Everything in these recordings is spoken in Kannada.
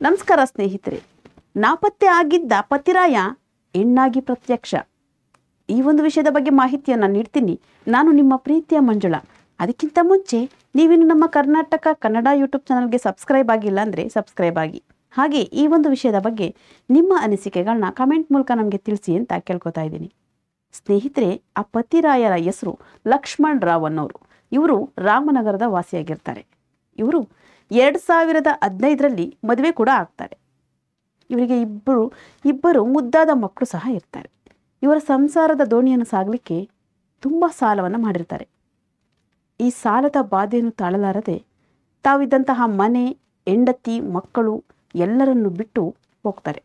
ನಮಸ್ಕಾರ ಸ್ನೇಹಿತರೆ. ನಾಪತ್ತೆ ಆಗಿದ್ದ ಪತಿರಾಯ ಹೆಣ್ಣಾಗಿ ಪ್ರತ್ಯಕ್ಷ. ಈ ಒಂದು ವಿಷಯದ ಬಗ್ಗೆ ಮಾಹಿತಿಯನ್ನು ನೀಡ್ತೀನಿ. ನಾನು ನಿಮ್ಮ ಪ್ರೀತಿಯ ಮಂಜುಳಾ. ಅದಕ್ಕಿಂತ ಮುಂಚೆ ನೀವಿನ್ನು ನಮ್ಮ ಕರ್ನಾಟಕ ಕನ್ನಡ ಯೂಟ್ಯೂಬ್ ಚಾನಲ್ಗೆ ಸಬ್ಸ್ಕ್ರೈಬ್ ಆಗಿಲ್ಲ ಅಂದರೆ ಸಬ್ಸ್ಕ್ರೈಬ್ ಆಗಿ. ಹಾಗೆ ಈ ಒಂದು ವಿಷಯದ ಬಗ್ಗೆ ನಿಮ್ಮ ಅನಿಸಿಕೆಗಳನ್ನ ಕಮೆಂಟ್ ಮೂಲಕ ನಮಗೆ ತಿಳಿಸಿ ಅಂತ ಕೇಳ್ಕೊತಾ ಇದ್ದೀನಿ. ಸ್ನೇಹಿತರೆ, ಆ ಪತಿರಾಯರ ಹೆಸರು ಲಕ್ಷ್ಮಣ್ ರಾವ್ ಅನ್ನೋರು. ಇವರು ರಾಮನಗರದ ವಾಸಿಯಾಗಿರ್ತಾರೆ. ಇವರು 2015ರಲ್ಲಿ ಮದುವೆ ಕೂಡ ಆಗ್ತಾರೆ. ಇವರಿಗೆ ಇಬ್ಬರು ಮುದ್ದಾದ ಮಕ್ಕಳು ಸಹ ಇರ್ತಾರೆ. ಇವರ ಸಂಸಾರದ ದೋಣಿಯನ್ನು ಸಾಗಲಿಕ್ಕೆ ತುಂಬ ಸಾಲವನ್ನು ಮಾಡಿರ್ತಾರೆ. ಈ ಸಾಲದ ಬಾಧೆಯನ್ನು ತಾಳಲಾರದೆ ತಾವಿದ್ದಂತಹ ಮನೆ, ಹೆಂಡತಿ, ಮಕ್ಕಳು ಎಲ್ಲರನ್ನು ಬಿಟ್ಟು ಹೋಗ್ತಾರೆ.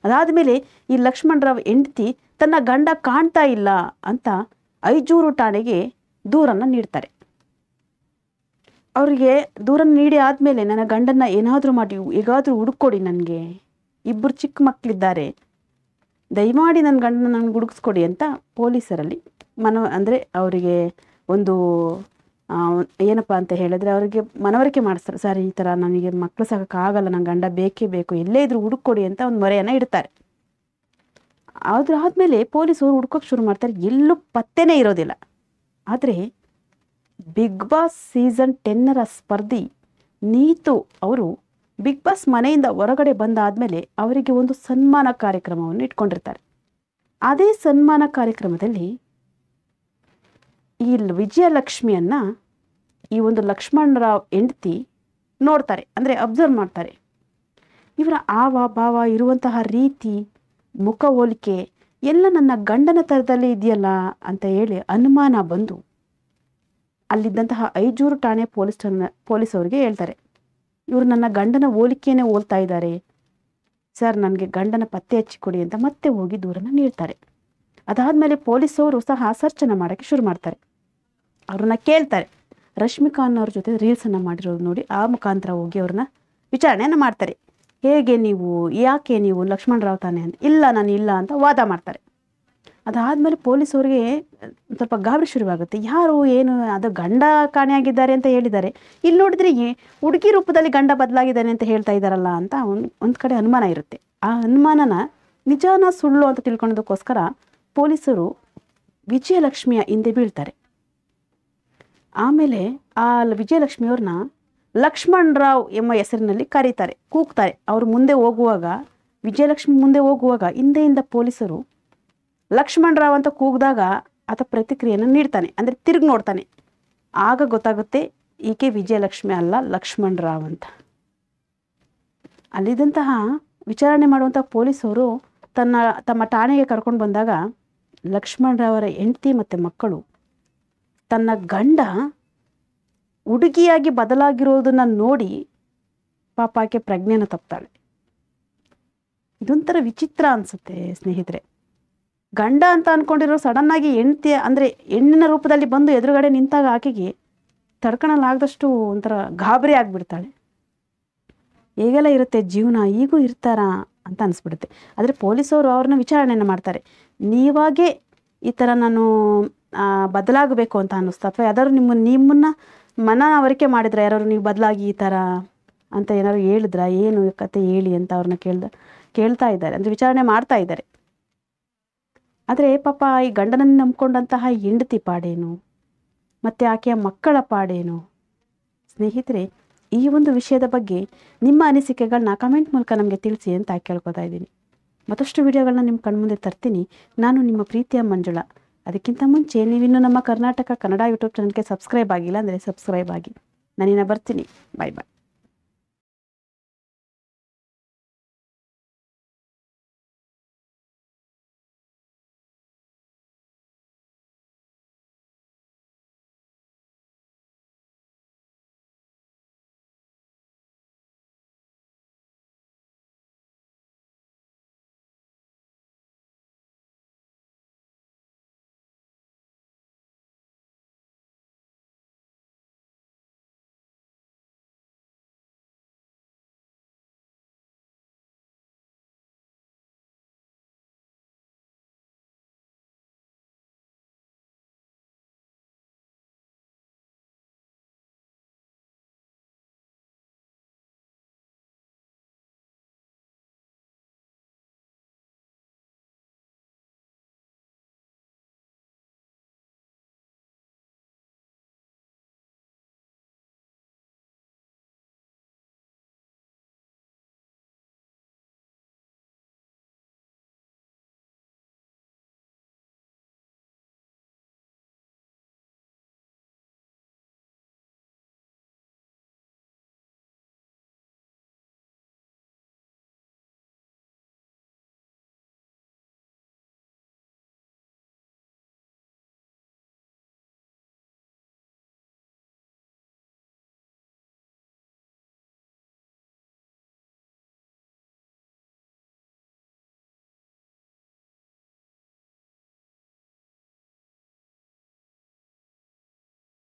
ಅದಾದ ಮೇಲೆ ಈ ಲಕ್ಷ್ಮಣರಾವ್ ಹೆಂಡತಿ ತನ್ನ ಗಂಡ ಕಾಣ್ತಾ ಇಲ್ಲ ಅಂತ ಐಜೂರು ಠಾಣೆಗೆ ದೂರನ್ನು ನೀಡ್ತಾರೆ. ಅವರಿಗೆ ದೂರ ನೀಡಿ ಆದಮೇಲೆ ನನ್ನ ಗಂಡನ್ನ ಏನಾದರೂ ಮಾಡಿ ಹೇಗಾದರೂ ಹುಡುಕೊಡಿ, ನನಗೆ ಇಬ್ಬರು ಚಿಕ್ಕ ಮಕ್ಕಳಿದ್ದಾರೆ, ದಯಮಾಡಿ ನನ್ನ ಗಂಡನ ನನಗೆ ಹುಡುಗಿಸ್ಕೊಡಿ ಅಂತ ಪೊಲೀಸರಲ್ಲಿ ಅಂದರೆ ಅವರಿಗೆ ಒಂದು ಏನಪ್ಪ ಅಂತ ಹೇಳಿದ್ರೆ ಅವರಿಗೆ ಮನವರಿಕೆ ಮಾಡಿಸ್ತಾರೆ. ಸರ್, ಈ ಥರ ನನಗೆ ಮಕ್ಕಳು ಸಾಕೋಕ್ಕಾಗಲ್ಲ, ನನ್ನ ಗಂಡ ಬೇಕೇ ಬೇಕು, ಎಲ್ಲೇ ಇದ್ರೂ ಹುಡುಕೊಡಿ ಅಂತ ಒಂದು ಮೊರೆಯನ್ನು ಇಡ್ತಾರೆ. ಆದಮೇಲೆ ಪೊಲೀಸರು ಹುಡ್ಕೋಕ್ಕೆ ಶುರು ಮಾಡ್ತಾರೆ. ಎಲ್ಲೂ ಪತ್ತೆನೇ ಇರೋದಿಲ್ಲ. ಆದರೆ ಬಿಗ್ ಬಾಸ್ ಸೀಸನ್ 10ರ ಸ್ಪರ್ಧಿ ನೀತು ಅವರು ಬಿಗ್ ಬಾಸ್ ಮನೆಯಿಂದ ಹೊರಗಡೆ ಬಂದಾದಮೇಲೆ ಅವರಿಗೆ ಒಂದು ಸನ್ಮಾನ ಕಾರ್ಯಕ್ರಮವನ್ನು ಇಟ್ಕೊಂಡಿರ್ತಾರೆ. ಅದೇ ಸನ್ಮಾನ ಕಾರ್ಯಕ್ರಮದಲ್ಲಿ ಈ ವಿಜಯಲಕ್ಷ್ಮಿಯನ್ನು ಈ ಒಂದು ಲಕ್ಷ್ಮಣರಾವ್ ಹೆಂಡತಿ ನೋಡ್ತಾರೆ, ಅಂದರೆ ಅಬ್ಸರ್ವ್ ಮಾಡ್ತಾರೆ. ಇವರ ಆವ ಭಾವ, ಇರುವಂತಹ ರೀತಿ, ಮುಖ ಹೋಲಿಕೆ ಎಲ್ಲ ನನ್ನ ಗಂಡನ ಥರದಲ್ಲೇ ಇದೆಯಲ್ಲ ಅಂತ ಹೇಳಿ ಅನುಮಾನ ಬಂದು ಅಲ್ಲಿದ್ದಂತಹ ಐಜೂರು ಠಾಣೆ ಪೊಲೀಸವರಿಗೆ ಹೇಳ್ತಾರೆ, ಇವರು ನನ್ನ ಗಂಡನ ಹೋಲಿಕೆಯೇ ಹೋಲ್ತಾ ಇದ್ದಾರೆ ಸರ್, ನನಗೆ ಗಂಡನ ಪತ್ತೆ ಹಚ್ಚಿಕೊಡಿ ಅಂತ ಮತ್ತೆ ಹೋಗಿ ದೂರನ್ನು ನೀಡ್ತಾರೆ. ಅದಾದಮೇಲೆ ಪೊಲೀಸವರು ಸಹ ಸರ್ಚನ್ನು ಮಾಡೋಕ್ಕೆ ಶುರು ಮಾಡ್ತಾರೆ. ಅವ್ರನ್ನ ಕೇಳ್ತಾರೆ. ರಶ್ಮಿಕಾ ಅನ್ನೋರ ಜೊತೆ ರೀಲ್ಸನ್ನು ಮಾಡಿರೋದು ನೋಡಿ ಆ ಮುಖಾಂತರ ಹೋಗಿ ಅವ್ರನ್ನ ವಿಚಾರಣೆಯನ್ನು ಮಾಡ್ತಾರೆ. ಹೇಗೆ ನೀವು, ಯಾಕೆ ನೀವು ಲಕ್ಷ್ಮಣರಾವ್ ತಾನೆ ಅಂತ. ಇಲ್ಲ, ನಾನು ಇಲ್ಲ ಅಂತ ವಾದ ಮಾಡ್ತಾರೆ. ಅದಾದಮೇಲೆ ಪೊಲೀಸವ್ರಿಗೆ ಸ್ವಲ್ಪ ಗಾಬರಿ ಶುರುವಾಗುತ್ತೆ. ಯಾರು, ಏನು, ಅದು ಗಂಡ ಕಾಣೆಯಾಗಿದ್ದಾರೆ ಅಂತ ಹೇಳಿದ್ದಾರೆ, ಇಲ್ಲಿ ನೋಡಿದ್ರೆ ಹುಡುಗಿ ರೂಪದಲ್ಲಿ ಗಂಡ ಬದಲಾಗಿದ್ದಾನೆ ಅಂತ ಹೇಳ್ತಾ ಇದ್ದಾರಲ್ಲ ಅಂತ ಒಂದು ಕಡೆ ಅನುಮಾನ ಇರುತ್ತೆ. ಆ ಅನುಮಾನನ ನಿಜಾನ ಸುಳ್ಳು ಅಂತ ತಿಳ್ಕೊಳ್ಳೋದಕ್ಕೋಸ್ಕರ ಪೊಲೀಸರು ವಿಜಯಲಕ್ಷ್ಮಿಯ ಹಿಂದೆ ಬೀಳ್ತಾರೆ. ಆಮೇಲೆ ಆ ವಿಜಯಲಕ್ಷ್ಮಿಯವ್ರನ್ನ ಲಕ್ಷ್ಮಣ್ ರಾವ್ ಎಂಬ ಹೆಸರಿನಲ್ಲಿ ಕರೀತಾರೆ, ಕೂಗ್ತಾರೆ. ಅವರು ಮುಂದೆ ಹೋಗುವಾಗ, ವಿಜಯಲಕ್ಷ್ಮಿ ಮುಂದೆ ಹೋಗುವಾಗ ಹಿಂದೆಯಿಂದ ಪೊಲೀಸರು ಲಕ್ಷ್ಮಣ್ ರಾವ್ ಅಂತ ಕೂಗಿದಾಗ ಆತ ಪ್ರತಿಕ್ರಿಯೆಯನ್ನು ನೀಡ್ತಾನೆ, ಅಂದರೆ ತಿರುಗಿ ನೋಡ್ತಾನೆ. ಆಗ ಗೊತ್ತಾಗುತ್ತೆ ಈಕೆ ವಿಜಯಲಕ್ಷ್ಮಿ ಅಲ್ಲ, ಲಕ್ಷ್ಮಣ್ ರಾವ್ ಅಂತ. ಅಲ್ಲಿದ್ದಂತಹ ವಿಚಾರಣೆ ಮಾಡುವಂಥ ಪೊಲೀಸರು ತಮ್ಮ ಠಾಣೆಗೆ ಕರ್ಕೊಂಡು ಬಂದಾಗ ಲಕ್ಷ್ಮಣ್ ರಾವರ ಹೆಂಡತಿ ಮತ್ತು ಮಕ್ಕಳು ತನ್ನ ಗಂಡ ಹುಡುಗಿಯಾಗಿ ಬದಲಾಗಿರೋದನ್ನು ನೋಡಿ ಪಾಪ ಆಕೆ ಪ್ರಜ್ಞೆನ ತಪ್ತಾಳೆ. ಇದೊಂಥರ ವಿಚಿತ್ರ ಅನಿಸುತ್ತೆ ಸ್ನೇಹಿತರೆ. ಗಂಡ ಅಂತ ಅಂದ್ಕೊಂಡಿರೋ ಸಡನ್ನಾಗಿ ಹೆಂಡತಿ, ಅಂದರೆ ಹೆಣ್ಣಿನ ರೂಪದಲ್ಲಿ ಬಂದು ಎದುರುಗಡೆ ನಿಂತಾಗ ಆಕೆಗೆ ತಡ್ಕೊಳ್ಳಲಾಗದಷ್ಟು ಒಂಥರ ಗಾಬರಿ ಆಗಿಬಿಡ್ತಾಳೆ. ಹೇಗೆಲ್ಲ ಇರುತ್ತೆ ಜೀವನ, ಈಗೂ ಇರ್ತಾರಾ ಅಂತ ಅನಿಸ್ಬಿಡುತ್ತೆ. ಆದರೆ ಪೊಲೀಸವರು ಅವ್ರನ್ನ ವಿಚಾರಣೆಯನ್ನು ಮಾಡ್ತಾರೆ. ನೀವಾಗೇ ಈ ಥರ ನಾನು ಬದಲಾಗಬೇಕು ಅಂತ ಅನ್ನಿಸ್ತಾ, ಅಥವಾ ಯಾವ್ದಾದ್ರು ನಿಮ್ಮನ್ನು ಮನವರಿಕೆ ಮಾಡಿದ್ರೆ, ಯಾರು ನೀವು ಬದಲಾಗಿ ಈ ಥರ ಅಂತ ಏನಾದ್ರು ಹೇಳಿದ್ರ, ಏನು ಕತೆ ಹೇಳಿ ಅಂತ ಅವ್ರನ್ನ ಕೇಳ್ತಾ ಇದ್ದಾರೆ, ಅಂದರೆ ವಿಚಾರಣೆ ಮಾಡ್ತಾ ಇದ್ದಾರೆ. ಆದರೆ ಪಾಪ ಈ ಗಂಡನನ್ನು ನಂಬ್ಕೊಂಡಂತಹ ಹೆಂಡತಿ ಪಾಡೇನು, ಮತ್ತು ಆಕೆಯ ಮಕ್ಕಳ ಪಾಡೇನು? ಸ್ನೇಹಿತರೆ, ಈ ಒಂದು ವಿಷಯದ ಬಗ್ಗೆ ನಿಮ್ಮ ಅನಿಸಿಕೆಗಳನ್ನ ಕಮೆಂಟ್ ಮೂಲಕ ನಮಗೆ ತಿಳಿಸಿ ಅಂತ ಕೇಳ್ಕೊತಾ ಇದ್ದೀನಿ. ಮತ್ತಷ್ಟು ವಿಡಿಯೋಗಳನ್ನ ನಿಮ್ಮ ಕಣ್ಮುಂದೆ ತರ್ತೀನಿ. ನಾನು ನಿಮ್ಮ ಪ್ರೀತಿಯ ಮಂಜುಳಾ. ಅದಕ್ಕಿಂತ ಮುಂಚೆ ನೀವಿನ್ನೂ ನಮ್ಮ ಕರ್ನಾಟಕ ಕನ್ನಡ ಯೂಟ್ಯೂಬ್ ಚಾನಲ್ಗೆ ಸಬ್ಸ್ಕ್ರೈಬ್ ಆಗಿಲ್ಲ ಅಂದರೆ ಸಬ್ಸ್ಕ್ರೈಬ್ ಆಗಿ. ನಾನಿನ್ನ ಬರ್ತೀನಿ. ಬಾಯ್ ಬಾಯ್.